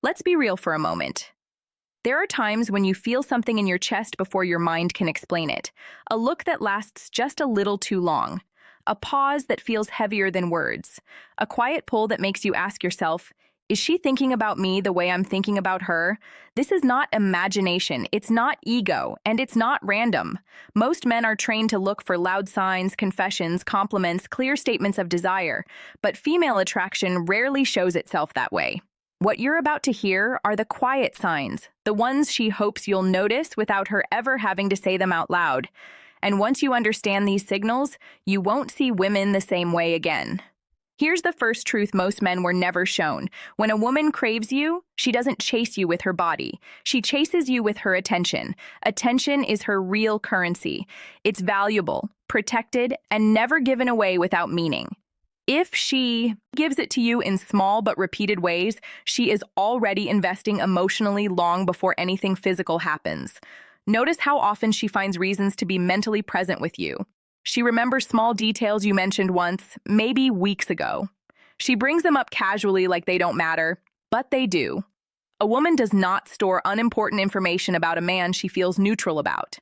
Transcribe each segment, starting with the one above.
Let's be real for a moment. There are times when you feel something in your chest before your mind can explain it. A look that lasts just a little too long. A pause that feels heavier than words. A quiet pull that makes you ask yourself, is she thinking about me the way I'm thinking about her? This is not imagination, it's not ego, and it's not random. Most men are trained to look for loud signs, confessions, compliments, clear statements of desire, but female attraction rarely shows itself that way. What you're about to hear are the quiet signs, the ones she hopes you'll notice without her ever having to say them out loud. And once you understand these signals, you won't see women the same way again. Here's the first truth most men were never shown. When a woman craves you, she doesn't chase you with her body. She chases you with her attention. Attention is her real currency. It's valuable, protected, and never given away without meaning. If she gives it to you in small but repeated ways, she is already investing emotionally long before anything physical happens. Notice how often she finds reasons to be mentally present with you. She remembers small details you mentioned once, maybe weeks ago. She brings them up casually like they don't matter, but they do. A woman does not store unimportant information about a man she feels neutral about.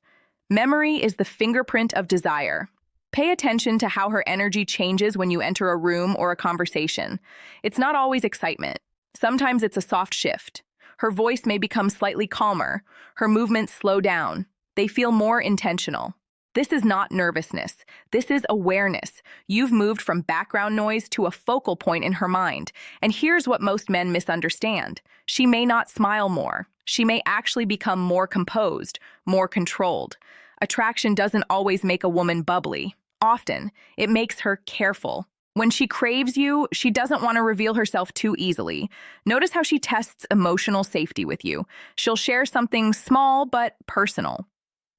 Memory is the fingerprint of desire. Pay attention to how her energy changes when you enter a room or a conversation. It's not always excitement. Sometimes it's a soft shift. Her voice may become slightly calmer. Her movements slow down. They feel more intentional. This is not nervousness. This is awareness. You've moved from background noise to a focal point in her mind. And here's what most men misunderstand. She may not smile more. She may actually become more composed, more controlled. Attraction doesn't always make a woman bubbly. Often, it makes her careful. When she craves you, she doesn't want to reveal herself too easily. Notice how she tests emotional safety with you. She'll share something small but personal.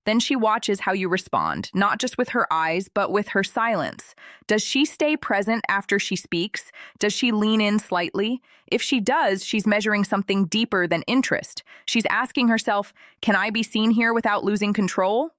Then she watches how you respond, not just with her eyes, but with her silence. Does she stay present after she speaks? Does she lean in slightly? If she does, she's measuring something deeper than interest. She's asking herself, can I be seen here without losing control?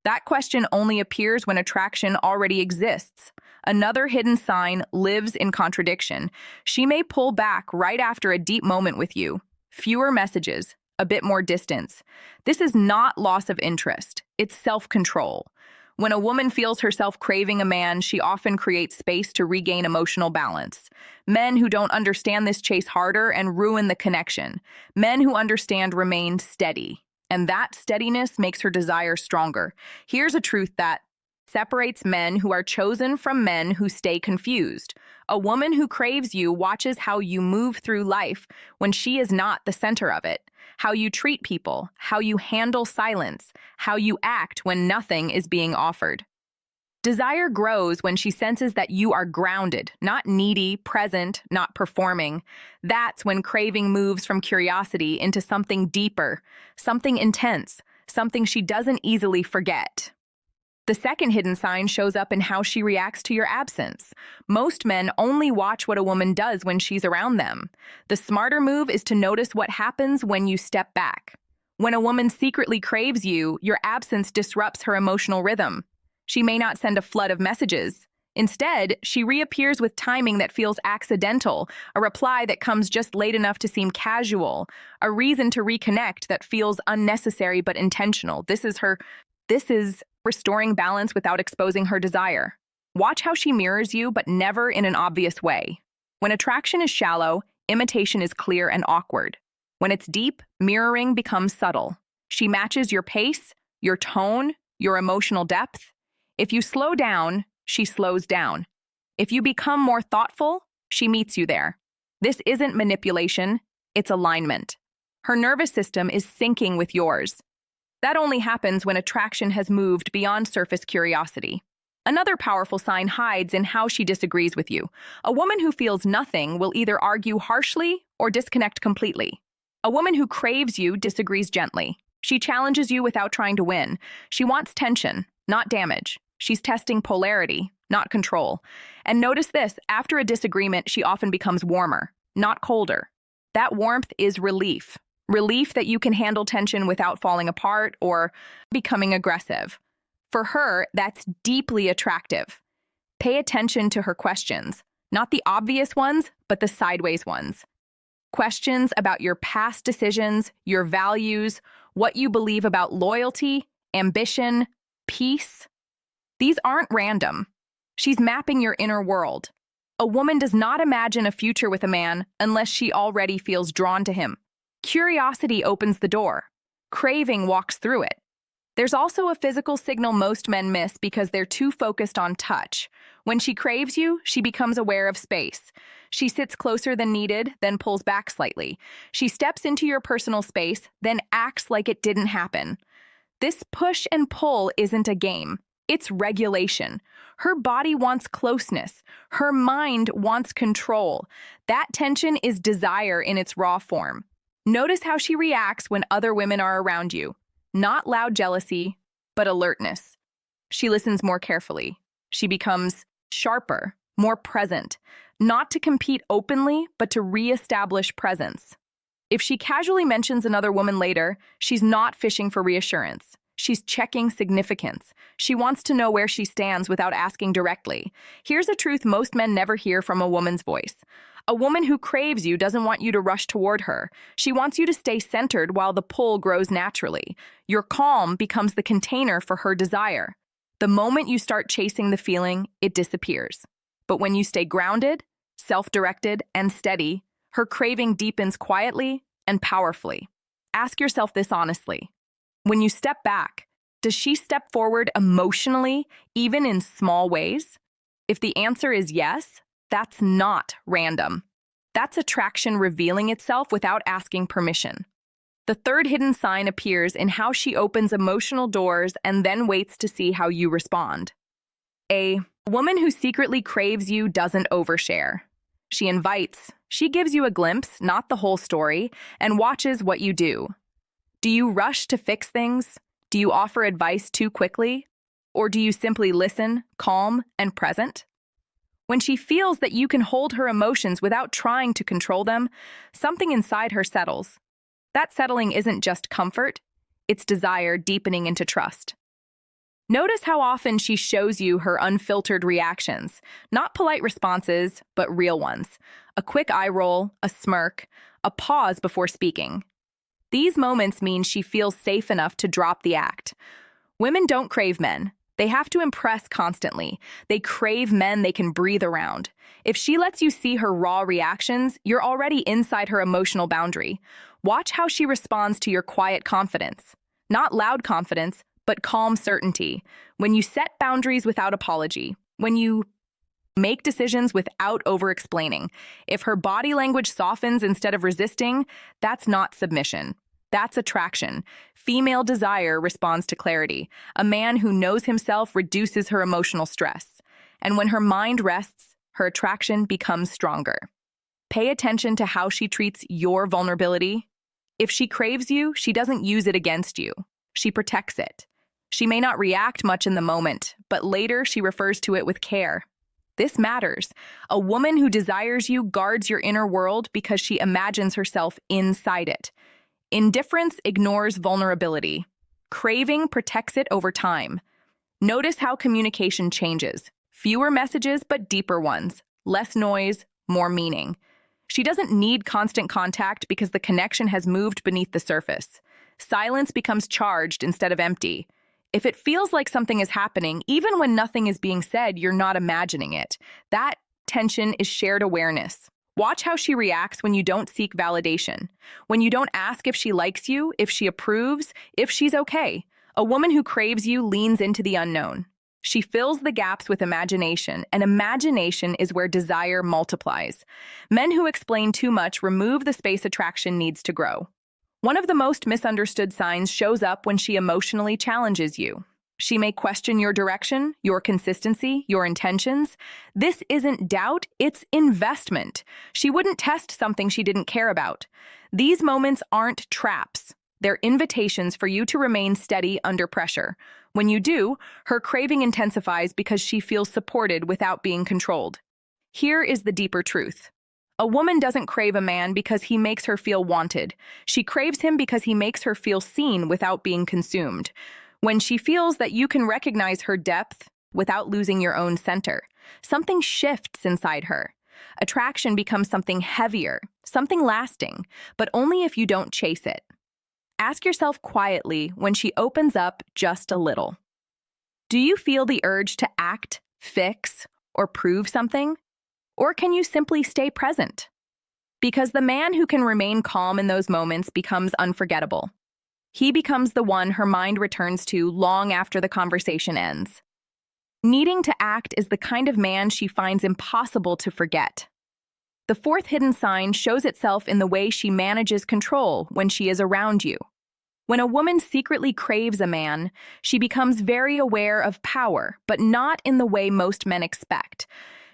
That question only appears when attraction already exists. Another hidden sign lives in contradiction. She may pull back right after a deep moment with you. Fewer messages, a bit more distance. This is not loss of interest. It's self-control. When a woman feels herself craving a man, she often creates space to regain emotional balance. Men who don't understand this chase harder and ruin the connection. Men who understand remain steady. And that steadiness makes her desire stronger. Here's a truth that separates men who are chosen from men who stay confused. A woman who craves you watches how you move through life when she is not the center of it. How you treat people, how you handle silence, how you act when nothing is being offered. Desire grows when she senses that you are grounded, not needy, present, not performing. That's when craving moves from curiosity into something deeper, something intense, something she doesn't easily forget. The second hidden sign shows up in how she reacts to your absence. Most men only watch what a woman does when she's around them. The smarter move is to notice what happens when you step back. When a woman secretly craves you, your absence disrupts her emotional rhythm. She may not send a flood of messages. Instead, she reappears with timing that feels accidental, a reply that comes just late enough to seem casual, a reason to reconnect that feels unnecessary but intentional. This is restoring balance without exposing her desire. Watch how she mirrors you, but never in an obvious way. When attraction is shallow, imitation is clear and awkward. When it's deep, mirroring becomes subtle. She matches your pace, your tone, your emotional depth. If you slow down, she slows down. If you become more thoughtful, she meets you there. This isn't manipulation, it's alignment. Her nervous system is syncing with yours. That only happens when attraction has moved beyond surface curiosity. Another powerful sign hides in how she disagrees with you. A woman who feels nothing will either argue harshly or disconnect completely. A woman who craves you disagrees gently. She challenges you without trying to win. She wants tension, not damage. She's testing polarity, not control. And notice this, after a disagreement, she often becomes warmer, not colder. That warmth is relief. Relief that you can handle tension without falling apart or becoming aggressive. For her, that's deeply attractive. Pay attention to her questions, not the obvious ones, but the sideways ones. Questions about your past decisions, your values, what you believe about loyalty, ambition, peace. These aren't random. She's mapping your inner world. A woman does not imagine a future with a man unless she already feels drawn to him. Curiosity opens the door. Craving walks through it. There's also a physical signal most men miss because they're too focused on touch. When she craves you, she becomes aware of space. She sits closer than needed, then pulls back slightly. She steps into your personal space, then acts like it didn't happen. This push and pull isn't a game. It's regulation. Her body wants closeness. Her mind wants control. That tension is desire in its raw form. Notice how she reacts when other women are around you. Not loud jealousy, but alertness. She listens more carefully. She becomes sharper, more present, not to compete openly, but to reestablish presence. If she casually mentions another woman later, she's not fishing for reassurance. She's checking significance. She wants to know where she stands without asking directly. Here's a truth most men never hear from a woman's voice. A woman who craves you doesn't want you to rush toward her. She wants you to stay centered while the pull grows naturally. Your calm becomes the container for her desire. The moment you start chasing the feeling, it disappears. But when you stay grounded, self-directed, and steady, her craving deepens quietly and powerfully. Ask yourself this honestly. When you step back, does she step forward emotionally, even in small ways? If the answer is yes, that's not random. That's attraction revealing itself without asking permission. The third hidden sign appears in how she opens emotional doors and then waits to see how you respond. A woman who secretly craves you doesn't overshare. She invites, she gives you a glimpse, not the whole story, and watches what you do. Do you rush to fix things? Do you offer advice too quickly? Or do you simply listen, calm, and present? When she feels that you can hold her emotions without trying to control them, something inside her settles. That settling isn't just comfort, it's desire deepening into trust. Notice how often she shows you her unfiltered reactions, not polite responses, but real ones. A quick eye roll, a smirk, a pause before speaking. These moments mean she feels safe enough to drop the act. Women don't crave men. They have to impress constantly. They crave men they can breathe around. If she lets you see her raw reactions, you're already inside her emotional boundary. Watch how she responds to your quiet confidence. Not loud confidence, but calm certainty. When you set boundaries without apology. When you make decisions without over-explaining. If her body language softens instead of resisting, that's not submission. That's attraction. Female desire responds to clarity. A man who knows himself reduces her emotional stress. And when her mind rests, her attraction becomes stronger. Pay attention to how she treats your vulnerability. If she craves you, she doesn't use it against you. She protects it. She may not react much in the moment, but later she refers to it with care. This matters. A woman who desires you guards your inner world because she imagines herself inside it. Indifference ignores vulnerability. Craving protects it over time. Notice how communication changes. Fewer messages, but deeper ones. Less noise, more meaning. She doesn't need constant contact because the connection has moved beneath the surface. Silence becomes charged instead of empty. If it feels like something is happening, even when nothing is being said, you're not imagining it. That tension is shared awareness. Watch how she reacts when you don't seek validation. When you don't ask if she likes you, if she approves, if she's okay. A woman who craves you leans into the unknown. She fills the gaps with imagination, and imagination is where desire multiplies. Men who explain too much remove the space attraction needs to grow. One of the most misunderstood signs shows up when she emotionally challenges you. She may question your direction, your consistency, your intentions. This isn't doubt, it's investment. She wouldn't test something she didn't care about. These moments aren't traps. They're invitations for you to remain steady under pressure. When you do, her craving intensifies because she feels supported without being controlled. Here is the deeper truth. A woman doesn't crave a man because he makes her feel wanted. She craves him because he makes her feel seen without being consumed. When she feels that you can recognize her depth without losing your own center, something shifts inside her. Attraction becomes something heavier, something lasting, but only if you don't chase it. Ask yourself quietly when she opens up just a little. Do you feel the urge to act, fix, or prove something? Or can you simply stay present? Because the man who can remain calm in those moments becomes unforgettable. He becomes the one her mind returns to long after the conversation ends. Needing to act is the kind of man she finds impossible to forget. The fourth hidden sign shows itself in the way she manages control when she is around you. When a woman secretly craves a man, she becomes very aware of power, but not in the way most men expect.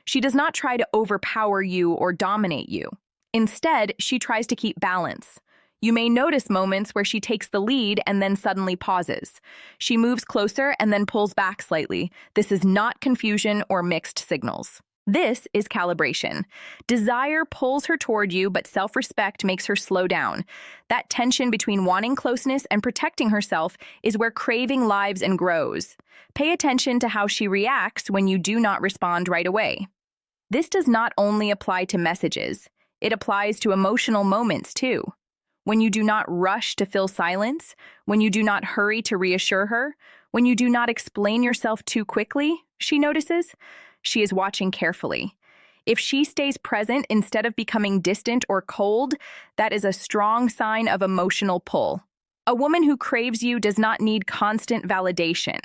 She does not try to overpower you or dominate you. Instead, she tries to keep balance. You may notice moments where she takes the lead and then suddenly pauses. She moves closer and then pulls back slightly. This is not confusion or mixed signals. This is calibration. Desire pulls her toward you, but self-respect makes her slow down. That tension between wanting closeness and protecting herself is where craving lives and grows. Pay attention to how she reacts when you do not respond right away. This does not only apply to messages. It applies to emotional moments, too. When you do not rush to fill silence, when you do not hurry to reassure her, when you do not explain yourself too quickly, she notices. She is watching carefully. If she stays present instead of becoming distant or cold, that is a strong sign of emotional pull. A woman who craves you does not need constant validation.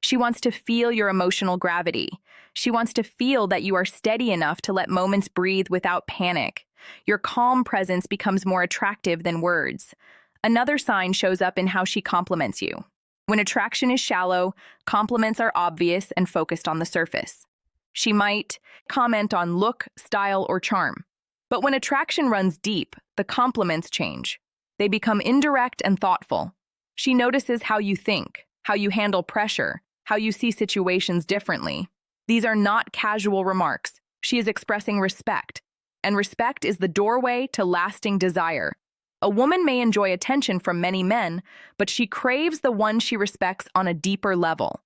She wants to feel your emotional gravity. She wants to feel that you are steady enough to let moments breathe without panic. Your calm presence becomes more attractive than words. Another sign shows up in how she compliments you. When attraction is shallow, compliments are obvious and focused on the surface. She might comment on look, style, or charm. But when attraction runs deep, the compliments change. They become indirect and thoughtful. She notices how you think, how you handle pressure, how you see situations differently. These are not casual remarks. She is expressing respect. And respect is the doorway to lasting desire. A woman may enjoy attention from many men, but she craves the one she respects on a deeper level.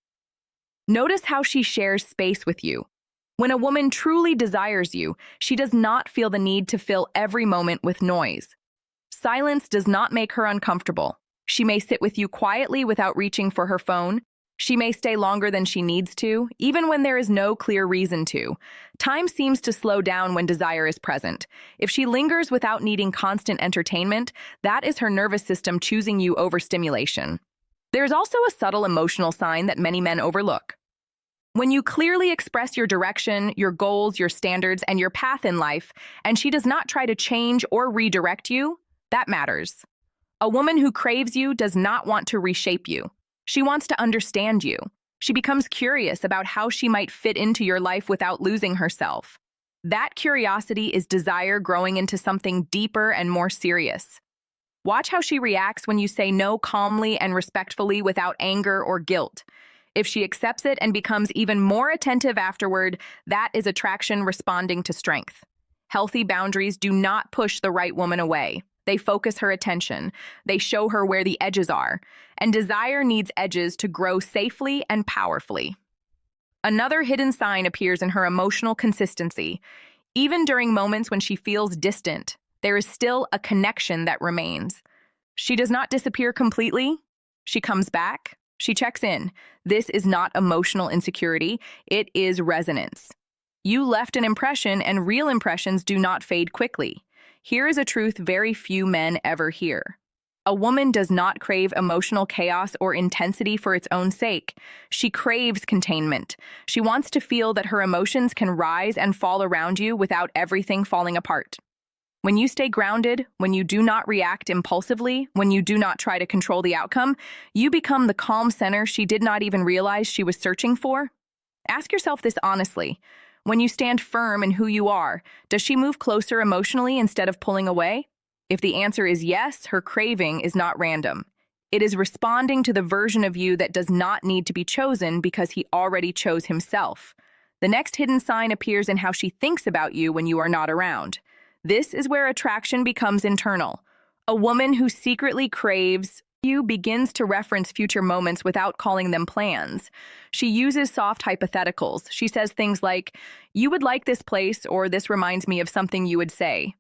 Notice how she shares space with you. When a woman truly desires you, she does not feel the need to fill every moment with noise. Silence does not make her uncomfortable. She may sit with you quietly without reaching for her phone. She may stay longer than she needs to, even when there is no clear reason to. Time seems to slow down when desire is present. If she lingers without needing constant entertainment, that is her nervous system choosing you over stimulation. There is also a subtle emotional sign that many men overlook. When you clearly express your direction, your goals, your standards, and your path in life, and she does not try to change or redirect you, that matters. A woman who craves you does not want to reshape you. She wants to understand you. She becomes curious about how she might fit into your life without losing herself. That curiosity is desire growing into something deeper and more serious. Watch how she reacts when you say no calmly and respectfully without anger or guilt. If she accepts it and becomes even more attentive afterward, that is attraction responding to strength. Healthy boundaries do not push the right woman away. They focus her attention. They show her where the edges are. And desire needs edges to grow safely and powerfully. Another hidden sign appears in her emotional consistency. Even during moments when she feels distant, there is still a connection that remains. She does not disappear completely. She comes back. She checks in. This is not emotional insecurity. It is resonance. You left an impression, and real impressions do not fade quickly. Here is a truth very few men ever hear. A woman does not crave emotional chaos or intensity for its own sake. She craves containment. She wants to feel that her emotions can rise and fall around you without everything falling apart. When you stay grounded, when you do not react impulsively, when you do not try to control the outcome, you become the calm center she did not even realize she was searching for. Ask yourself this honestly. When you stand firm in who you are, does she move closer emotionally instead of pulling away? If the answer is yes, her craving is not random. It is responding to the version of you that does not need to be chosen because he already chose himself. The next hidden sign appears in how she thinks about you when you are not around. This is where attraction becomes internal. A woman who secretly craves You begins to reference future moments without calling them plans. She uses soft hypotheticals. She says things like, "You would like this place," or "This reminds me of something you would say."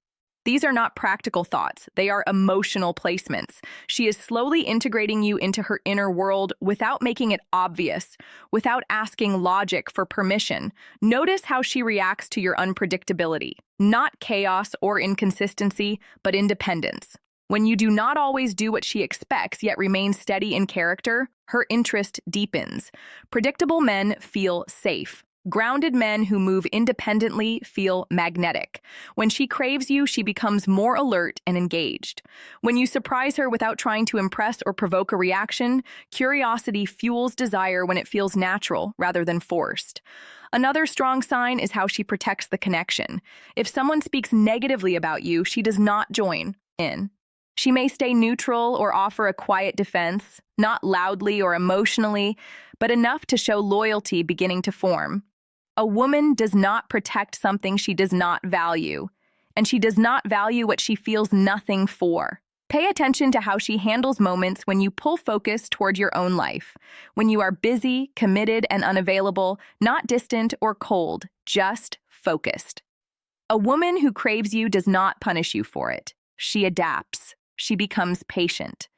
These are not practical thoughts. They are emotional placements. She is slowly integrating you into her inner world without making it obvious, without asking logic for permission. Notice how she reacts to your unpredictability. Not chaos or inconsistency, but independence. When you do not always do what she expects, yet remain steady in character, her interest deepens. Predictable men feel safe. Grounded men who move independently feel magnetic. When she craves you, she becomes more alert and engaged. When you surprise her without trying to impress or provoke a reaction, curiosity fuels desire when it feels natural rather than forced. Another strong sign is how she protects the connection. If someone speaks negatively about you, she does not join in. She may stay neutral or offer a quiet defense, not loudly or emotionally, but enough to show loyalty beginning to form. A woman does not protect something she does not value, and she does not value what she feels nothing for. Pay attention to how she handles moments when you pull focus toward your own life, when you are busy, committed, and unavailable, not distant or cold, just focused. A woman who craves you does not punish you for it. She adapts. She becomes patient.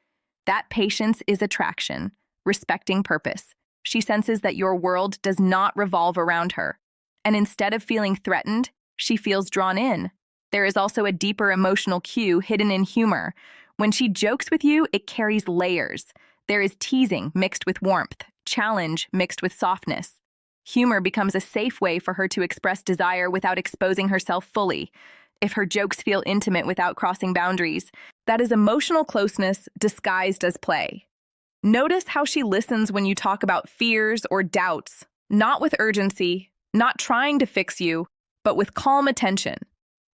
That patience is attraction, respecting purpose. She senses that your world does not revolve around her. And instead of feeling threatened, she feels drawn in. There is also a deeper emotional cue hidden in humor. When she jokes with you, it carries layers. There is teasing mixed with warmth, challenge mixed with softness. Humor becomes a safe way for her to express desire without exposing herself fully. If her jokes feel intimate without crossing boundaries, that is emotional closeness disguised as play. Notice how she listens when you talk about fears or doubts, not with urgency, not trying to fix you, but with calm attention.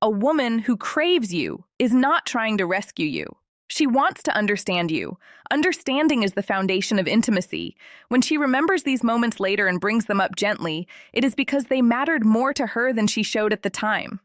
A woman who craves you is not trying to rescue you. She wants to understand you. Understanding is the foundation of intimacy. When she remembers these moments later and brings them up gently, it is because they mattered more to her than she showed at the time.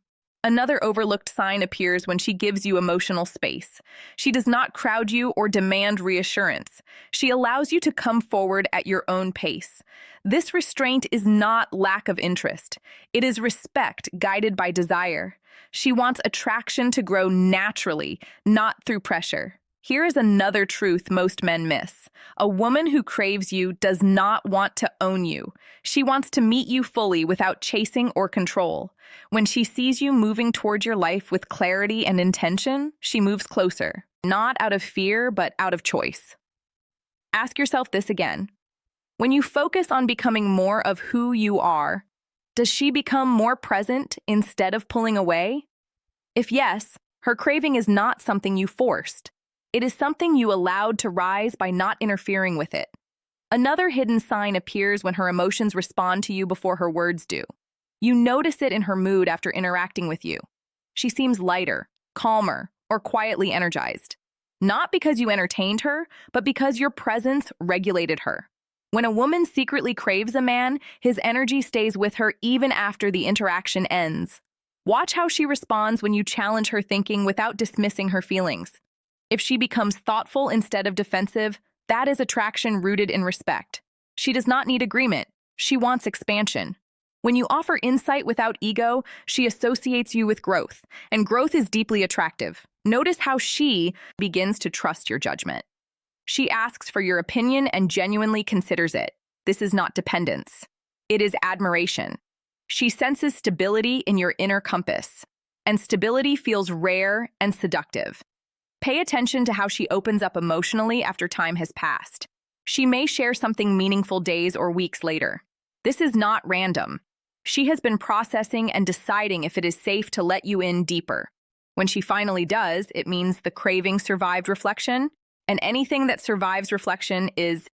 Another overlooked sign appears when she gives you emotional space. She does not crowd you or demand reassurance. She allows you to come forward at your own pace. This restraint is not lack of interest. It is respect guided by desire. She wants attraction to grow naturally, not through pressure. Here is another truth most men miss. A woman who craves you does not want to own you. She wants to meet you fully without chasing or control. When she sees you moving toward your life with clarity and intention, she moves closer, not out of fear, but out of choice. Ask yourself this again. When you focus on becoming more of who you are, does she become more present instead of pulling away? If yes, her craving is not something you forced. It is something you allowed to rise by not interfering with it. Another hidden sign appears when her emotions respond to you before her words do. You notice it in her mood after interacting with you. She seems lighter, calmer, or quietly energized. Not because you entertained her, but because your presence regulated her. When a woman secretly craves a man, his energy stays with her even after the interaction ends. Watch how she responds when you challenge her thinking without dismissing her feelings. If she becomes thoughtful instead of defensive, that is attraction rooted in respect. She does not need agreement. She wants expansion. When you offer insight without ego, she associates you with growth, and growth is deeply attractive. Notice how she begins to trust your judgment. She asks for your opinion and genuinely considers it. This is not dependence. It is admiration. She senses stability in your inner compass, and stability feels rare and seductive. Pay attention to how she opens up emotionally after time has passed. She may share something meaningful days or weeks later. This is not random. She has been processing and deciding if it is safe to let you in deeper. When she finally does, it means the craving survived reflection, and anything that survives reflection is